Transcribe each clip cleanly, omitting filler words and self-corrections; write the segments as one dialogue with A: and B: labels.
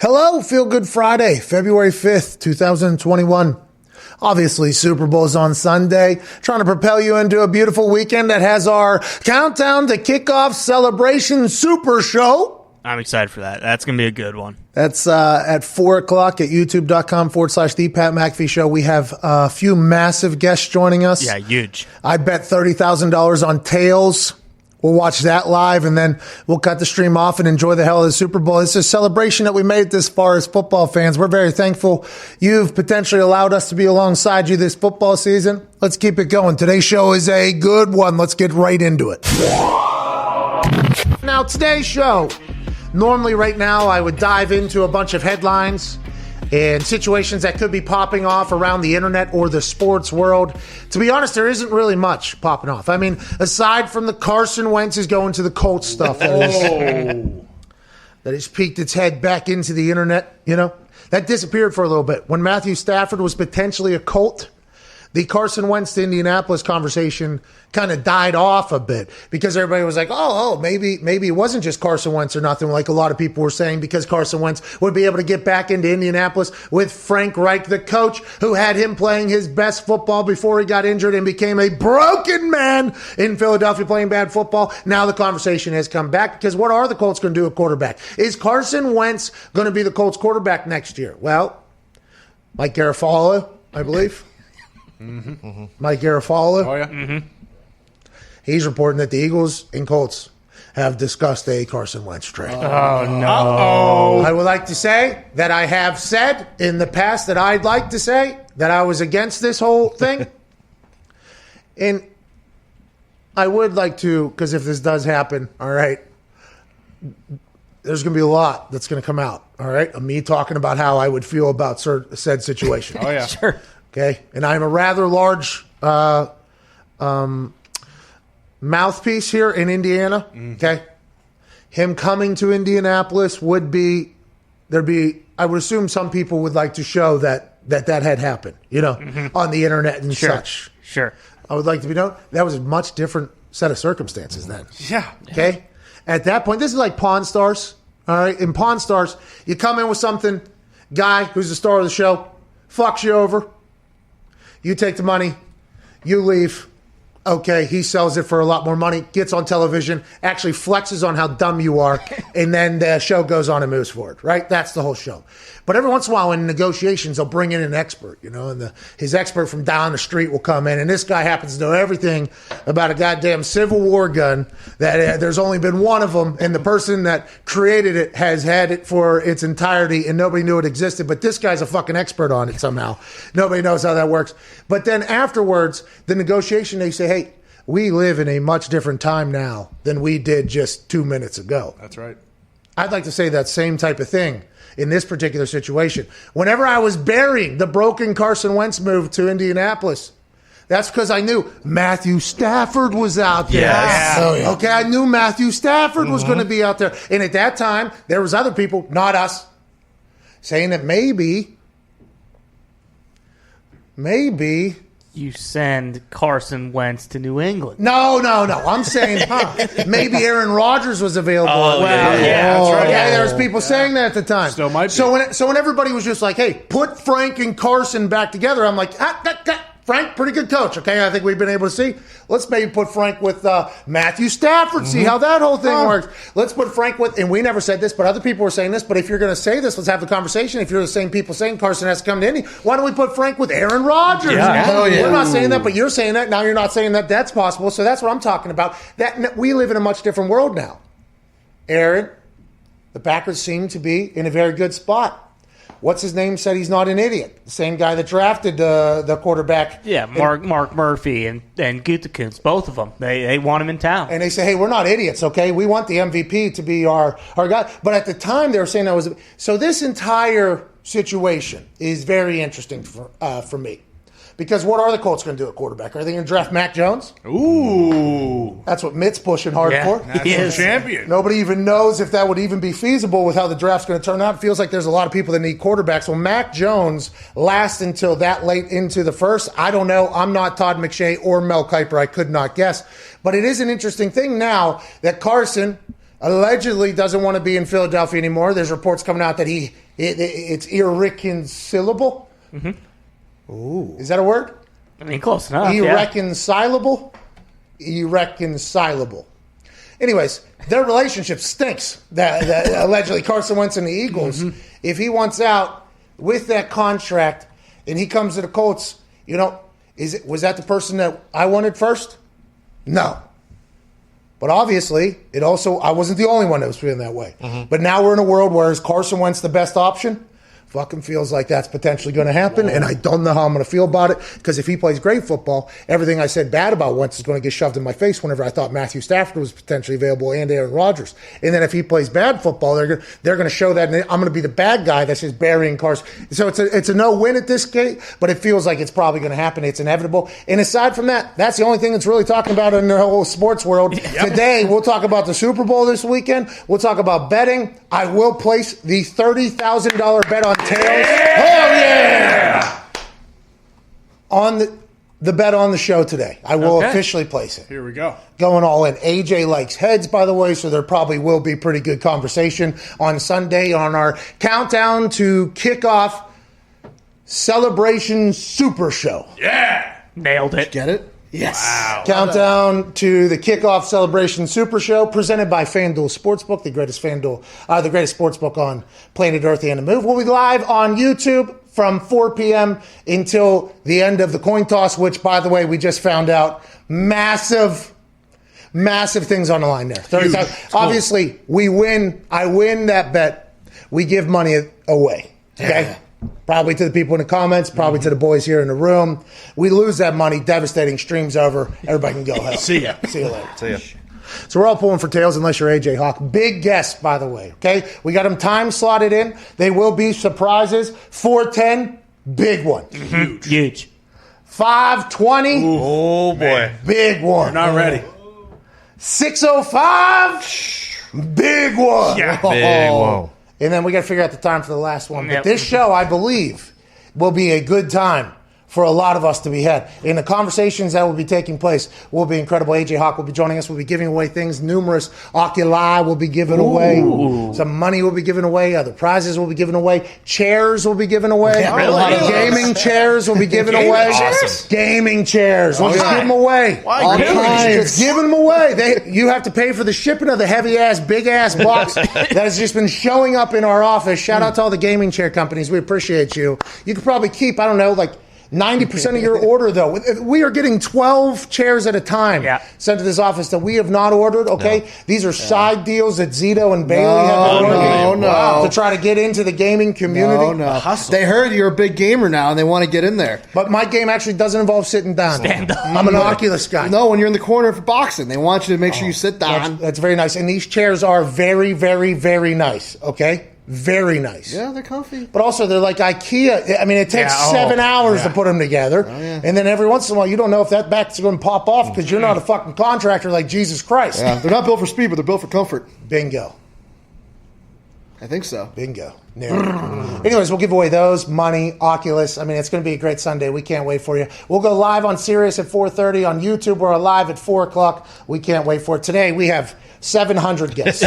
A: Hello, Feel Good Friday, February 5th, 2021. Obviously, Super Bowl's on Sunday, trying to propel you into a beautiful weekend that has our countdown to kickoff celebration super show.
B: I'm excited for that. That's going to be a good one.
A: That's at 4 o'clock at youtube.com/The Pat McAfee Show. We have a few massive guests joining us.
B: Yeah, huge.
A: I bet $30,000 on Tails. We'll watch that live, and then we'll cut the stream off and enjoy the hell of the Super Bowl. It's a celebration that we made this far as football fans. We're very thankful you've potentially allowed us to be alongside you this football season. Let's keep it going. Today's show is a good one. Let's get right into it. Now, today's show, normally right now I would dive into a bunch of headlines and situations that could be popping off around the internet or the sports world. To be honest, there isn't really much popping off. I mean, aside from the Carson Wentz is going to the Colts stuff that has peeked its head back into the internet, you know, that disappeared for a little bit. When Matthew Stafford was potentially a Colt, the Carson Wentz to Indianapolis conversation kind of died off a bit because everybody was like, maybe it wasn't just Carson Wentz or nothing, like a lot of people were saying, because Carson Wentz would be able to get back into Indianapolis with Frank Reich, the coach, who had him playing his best football before he got injured and became a broken man in Philadelphia playing bad football. Now the conversation has come back because what are the Colts going to do at quarterback? Is Carson Wentz going to be the Colts quarterback next year? Well, Mike Garafolo, I believe. Mike Garafolo.
C: Oh, yeah.
A: He's reporting that the Eagles and Colts have discussed a Carson Wentz trade.
B: Oh, no.
A: I would like to say that I have said in the past that I'd like to say that I was against this whole thing. And I would like to, because if this does happen, all right, there's going to be a lot that's going to come out, all right, of me talking about how I would feel about said situation.
C: Oh, yeah.
B: Sure.
A: Okay, and I'm a rather large mouthpiece here in Indiana. Okay, him coming to Indianapolis would be I would assume some people would like to show that had happened, you know, on the internet and such.
B: Sure.
A: I would like to be known. That was a much different set of circumstances then.
C: Yeah.
A: Okay, at that point, this is like Pawn Stars. All right, in Pawn Stars, you come in with something, guy who's the star of the show fucks you over. You take the money, you leave. Okay, he sells it for a lot more money, gets on television, actually flexes on how dumb you are, and then the show goes on and moves forward, right? That's the whole show. But every once in a while in negotiations, they'll bring in an expert, you know, and his expert from down the street will come in, and this guy happens to know everything about a goddamn Civil War gun that there's only been one of them, and the person that created it has had it for its entirety, and nobody knew it existed, but this guy's a fucking expert on it somehow. Nobody knows how that works. But then afterwards, the negotiation, they say, hey, we live in a much different time now than we did just 2 minutes ago.
C: That's right.
A: I'd like to say that same type of thing in this particular situation. Whenever I was burying the broken Carson Wentz move to Indianapolis, that's because I knew Matthew Stafford was out there.
B: Yes.
A: Oh, yeah. Okay, I knew Matthew Stafford was going to be out there. And at that time, there was other people, not us, saying that maybe
B: You send Carson Wentz to New England.
A: No. I'm saying, maybe Aaron Rodgers was available.
B: Oh, yeah,
C: that's right.
A: Yeah, there was people saying that at the time.
C: Still might be.
A: So when everybody was just like, hey, put Frank and Carson back together, I'm like, Frank, pretty good coach. Okay, I think we've been able to see. Let's maybe put Frank with Matthew Stafford, see how that whole thing works. Let's put Frank with, and we never said this, but other people were saying this, but if you're going to say this, let's have the conversation. If you're the same people saying Carson has to come to Indy, why don't we put Frank with Aaron Rodgers?
B: Yeah.
A: We're not saying that, but you're saying that. Now you're not saying that that's possible, so that's what I'm talking about. That we live in a much different world now. Aaron, the Packers seem to be in a very good spot. What's his name said he's not an idiot. The same guy that drafted the quarterback.
B: Yeah, Mark Murphy and Gutekunst, both of them. They want him in town.
A: And they say, hey, we're not idiots, okay? We want the MVP to be our guy. But at the time, they were saying that was... So this entire situation is very interesting for me. Because what are the Colts going to do at quarterback? Are they going to draft Mac Jones?
C: Ooh.
A: That's what Mitt's pushing hard for.
C: National champion.
A: Nobody even knows if that would even be feasible with how the draft's going to turn out. It feels like there's a lot of people that need quarterbacks. Well, Mac Jones lasts until that late into the first. I don't know. I'm not Todd McShay or Mel Kiper. I could not guess. But it is an interesting thing now that Carson allegedly doesn't want to be in Philadelphia anymore. There's reports coming out that it's irreconcilable. Ooh. Is that a word?
B: I mean, close enough.
A: Irreconcilable? Irreconcilable. Anyways, their relationship stinks. That allegedly Carson Wentz and the Eagles. If he wants out with that contract and he comes to the Colts, was that the person that I wanted first? No. But obviously, I wasn't the only one that was feeling that way. But now we're in a world where is Carson Wentz the best option? Fucking feels like that's potentially going to happen, and I don't know how I'm going to feel about it, because if he plays great football, everything I said bad about Wentz is going to get shoved in my face whenever I thought Matthew Stafford was potentially available and Aaron Rodgers. And then if he plays bad football, they're going to show that, and I'm going to be the bad guy that's just burying Carson. So it's a no-win at this gate, but it feels like it's probably going to happen. It's inevitable. And aside from that, that's the only thing that's really talking about in the whole sports world. Yep. Today, we'll talk about the Super Bowl this weekend. We'll talk about betting. I will place the $30,000 bet on tails. Oh, yeah! On the bet on the show today. I will officially place it.
C: Here we go.
A: Going all in. AJ likes heads, by the way, so there probably will be pretty good conversation on Sunday on our countdown to kickoff Celebration Super Show.
C: Yeah!
B: Nailed it.
D: Get it? Yes.
C: Wow.
A: Countdown to the kickoff Celebration Super Show, presented by FanDuel Sportsbook, the greatest sportsbook on planet Earth and the move. We'll be live on YouTube from 4 p.m. until the end of the coin toss, which, by the way, we just found out massive things on the line there. 30,000. Obviously, we win. I win that bet. We give money away. Okay.
D: Yeah.
A: Probably to the people in the comments, probably to the boys here in the room. We lose that money, devastating, stream's over. Everybody can go home.
C: See ya.
A: See you later.
D: See ya.
A: So we're all pulling for tails unless you're AJ Hawk. Big guest, by the way, okay? We got them time slotted in. They will be surprises. 410, big one.
B: Huge.
A: 520,
D: Oh, boy.
A: big one.
C: Not ready.
A: 605, big one.
C: Yeah.
D: Big, whoa.
A: And then we got to figure out the time for the last one. But
B: Yep.
A: this show, I believe, will be a good time for a lot of us to be had. And the conversations that will be taking place will be incredible. AJ Hawk will be joining us. We'll be giving away things. Numerous oculi will be given away. Some money will be given away. Other prizes will be given away. Chairs will be given away.
D: Yeah,
A: A lot of gaming chairs will be given away.
D: chairs?
A: Gaming chairs. We'll just give them away.
D: All kinds.
A: Just giving them away. You have to pay for the shipping of the heavy-ass, big-ass box that has just been showing up in our office. Shout out to all the gaming chair companies. We appreciate you. You could probably keep, 90% of your order, though. We are getting 12 chairs at a time sent to this office that we have not ordered, okay? No. These are side deals that Zito and Bailey have been working to try to get into the gaming community.
D: No. They heard you're a big gamer now, and they want to get in there.
A: But my game actually doesn't involve sitting down.
B: Stand up.
A: I'm an Oculus guy.
D: No, when you're in the corner for boxing, they want you to make sure you sit down.
A: That's very nice. And these chairs are very, very, very nice, okay? Very nice.
D: Yeah, they're comfy.
A: But also, they're like IKEA. I mean, it takes 7 hours to put them together. And then every once in a while, you don't know if that back's going to pop off because you're not a fucking contractor like Jesus Christ.
D: Yeah, they're not built for speed, but they're built for comfort.
A: Bingo.
D: I think so.
A: Bingo. Anyways, we'll give away those, money, Oculus. I mean, it's going to be a great Sunday. We can't wait for you. We'll go live on Sirius at 4:30. On YouTube, we're live at 4 o'clock. We can't wait for it. Today, we have 700 guests.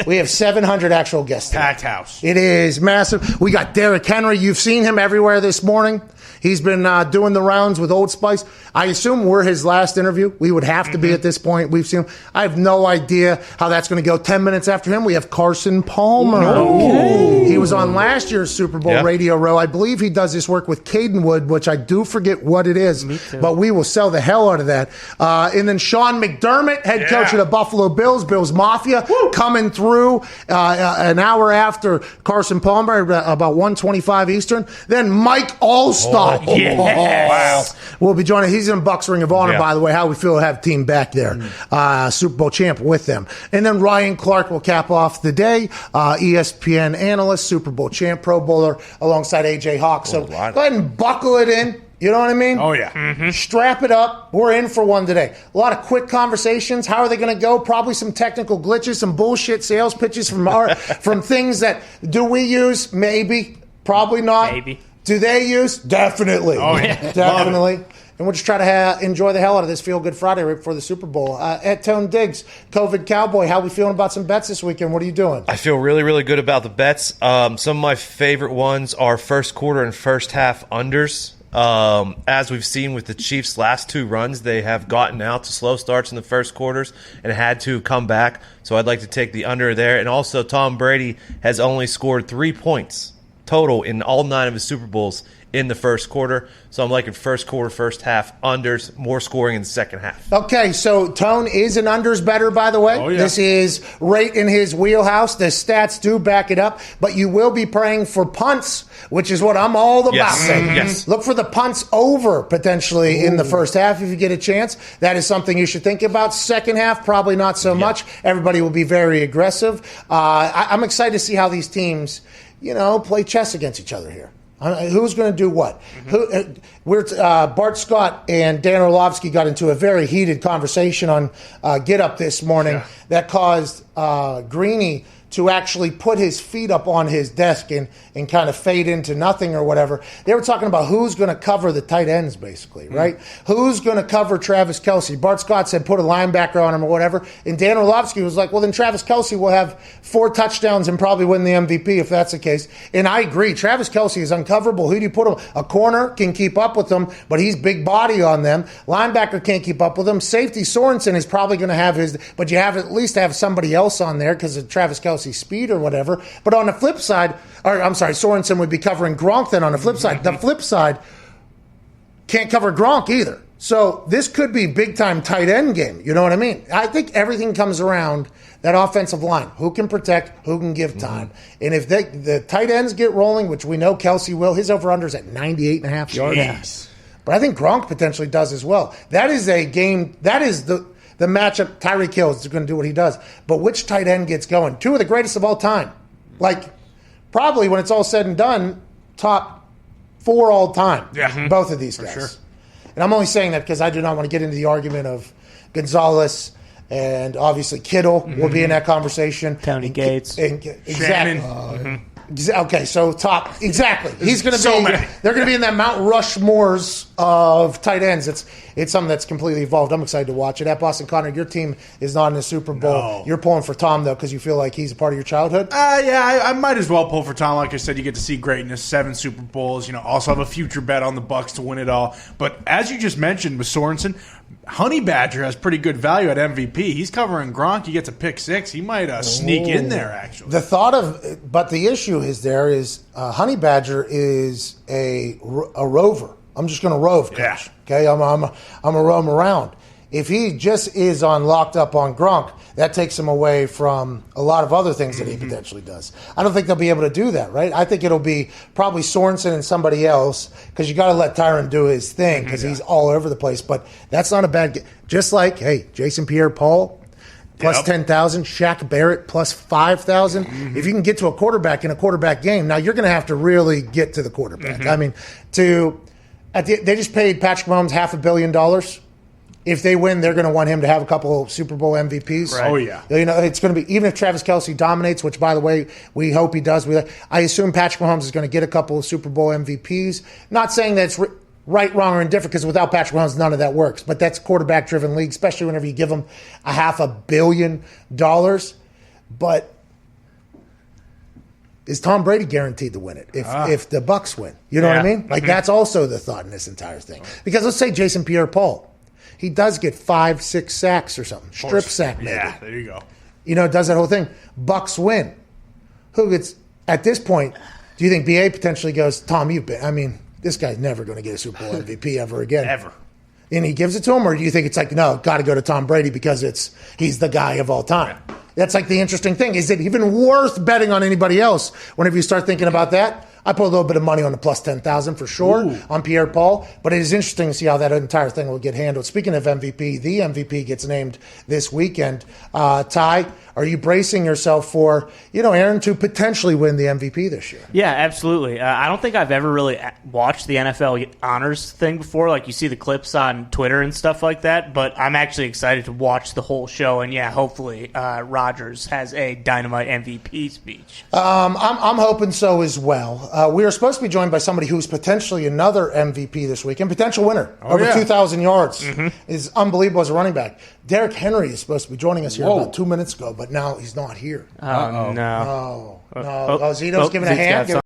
A: We have 700 actual guests today.
C: Packed house.
A: It is massive. We got Derrick Henry. You've seen him everywhere this morning. He's been doing the rounds with Old Spice. I assume we're his last interview. We would have to be at this point. We've seen him. I have no idea how that's going to go. 10 minutes after him, we have Carson Palmer. He was on last year's Super Bowl Radio Row. I believe he does this work with Cadenwood, which I do forget what it is. But we will sell the hell out of that. And then Sean McDermott, head coach of the Buffalo Bills, Bills Mafia, coming through an hour after Carson Palmer, about 1:25 Eastern. Then Mike Allstott.
B: Wow.
A: Will be joining. He's in Bucks Ring of Honor, by the way. How we feel to have team back there. Super Bowl champ with them. And then Ryan Clark will cap off the day. ESPN analyst, Super Bowl champ, Pro Bowler, alongside AJ Hawk. So go ahead and buckle it in. You know what I mean?
C: Oh, yeah.
A: Strap it up. We're in for one today. A lot of quick conversations. How are they going to go? Probably some technical glitches, some bullshit sales pitches from things that do we use? Maybe. Probably not.
B: Maybe.
A: Do they use? Definitely.
C: Oh, yeah.
A: Definitely. and we'll just try to enjoy the hell out of this Feel Good Friday right before the Super Bowl. At Tone Diggs, COVID Cowboy, how we feeling about some bets this weekend? What are you doing?
E: I feel really, really good about the bets. Some of my favorite ones are first quarter and first half unders. As we've seen with the Chiefs' last 2 runs, they have gotten out to slow starts in the first quarters and had to come back. So I'd like to take the under there. And also, Tom Brady has only scored 3 points total in all 9 of his Super Bowls in the first quarter. So I'm liking first quarter, first half, unders, more scoring in the second half.
A: Okay, so Tone is an unders better, by the way.
C: Oh, yeah.
A: This is right in his wheelhouse. The stats do back it up, but you will be praying for punts, which is what I'm all about.
E: Yes.
A: Baby.
E: Yes.
A: Look for the punts over potentially in the first half if you get a chance. That is something you should think about. Second half, probably not so much. Everybody will be very aggressive. I'm excited to see how these teams, play chess against each other here. Who's going to do what? Bart Scott and Dan Orlovsky got into a very heated conversation on Get Up this morning that caused Greeny to actually put his feet up on his desk and kind of fade into nothing or whatever. They were talking about who's going to cover the tight ends, basically, right? Who's going to cover Travis Kelce? Bart Scott said put a linebacker on him or whatever. And Dan Orlovsky was like, well, then Travis Kelce will have 4 touchdowns and probably win the MVP if that's the case. And I agree. Travis Kelce is uncoverable. Who do you put him? A corner can keep up with him, but he's big body on them. Linebacker can't keep up with him. Safety Sorensen is probably going to have his, but you have at least have somebody else on there because of Travis Kelce's speed or whatever. But on the flip side, Sorensen would be covering Gronk then on the flip side. The flip side can't cover Gronk either. So this could be big-time tight end game. You know what I mean? I think everything comes around that offensive line. Who can protect? Who can give time? And if the tight ends get rolling, which we know Kelce will, his over-under's at 98.5 yards.
B: Yes.
A: But I think Gronk potentially does as well. That is a game. That is the matchup. Tyreek Hill is going to do what he does. But which tight end gets going? 2 of the greatest of all time. Like, probably when it's all said and done, top 4 all time.
C: Yeah.
A: Both of these guys.
C: sure.
A: And I'm only saying that because I do not want to get into the argument of Gonzalez and obviously Kittle will be in that conversation.
B: Tony Gates.
A: Exactly.
C: Shannon.
A: Okay, so top exactly. He's going to
C: So
A: be.
C: many.
A: They're going to be in that Mount Rushmores of tight ends. It's something that's completely evolved. I'm excited to watch it. At Boston Connor, your team is not in the Super Bowl.
C: No.
A: You're pulling for Tom though because you feel like he's a part of your childhood.
C: I might as well pull for Tom. Like I said, you get to see greatness, 7 Super Bowls. Also have a future bet on the Bucs to win it all. But as you just mentioned with Sorensen, Honey Badger has pretty good value at MVP. He's covering Gronk. He gets a pick 6. He might sneak in there, actually.
A: The thought of, but the issue is Honey Badger is a rover. I'm just going to rove, coach.
C: Yeah.
A: Okay, I'm a roam around. If he just is locked up on Gronk, that takes him away from a lot of other things that he potentially does. I don't think they'll be able to do that, right? I think it'll be probably Sorensen and somebody else because you got to let Tyron do his thing because he's all over the place. But that's not a bad game. Just like, hey, Jason Pierre-Paul plus 10,000, Shaq Barrett plus 5,000. If you can get to a quarterback in a quarterback game, now you're going to have to really get to the quarterback. I mean, they just paid Patrick Mahomes $500 million. If they win, they're going to want him to have a couple of Super Bowl MVPs.
C: Right. Oh, yeah.
A: It's going to be, even if Travis Kelce dominates, which, by the way, we hope he does. I assume Patrick Mahomes is going to get a couple of Super Bowl MVPs. Not saying that it's right, wrong, or indifferent, because without Patrick Mahomes, none of that works. But that's a quarterback-driven league, especially whenever you give him $500 million. But is Tom Brady guaranteed to win it if the Bucs win? You know what I mean? Like, that's also the thought in this entire thing. Because let's say Jason Pierre-Paul. He does get 5-6 sacks or something. Strip sack, maybe.
C: Yeah, there you go.
A: Does that whole thing. Bucks win. Who gets, at this point, do you think BA potentially goes, Tom, this guy's never going to get a Super Bowl MVP ever again?
C: Ever.
A: And he gives it to him? Or do you think it's like, no, got to go to Tom Brady because he's the guy of all time? That's like the interesting thing. Is it even worth betting on anybody else whenever you start thinking about that? I put a little bit of money on the plus 10,000 for sure on Pierre-Paul, but it is interesting to see how that entire thing will get handled. Speaking of MVP, the MVP gets named this weekend. Ty, are you bracing yourself for, Aaron to potentially win the MVP this year?
B: Yeah, absolutely. I don't think I've ever really watched the NFL honors thing before. Like, you see the clips on Twitter and stuff like that, but I'm actually excited to watch the whole show, and hopefully Rodgers has a dynamite MVP speech.
A: I'm hoping so as well. We are supposed to be joined by somebody who's potentially another MVP this week and potential winner.
C: Oh,
A: over
C: yeah.
A: 2,000 yards. Is unbelievable as a running back. Derrick Henry is supposed to be joining us here
C: Whoa.
A: about 2 minutes ago, but now he's not here.
B: Oh, no.
A: No. Zito's giving a
B: Zeke's got
A: hand.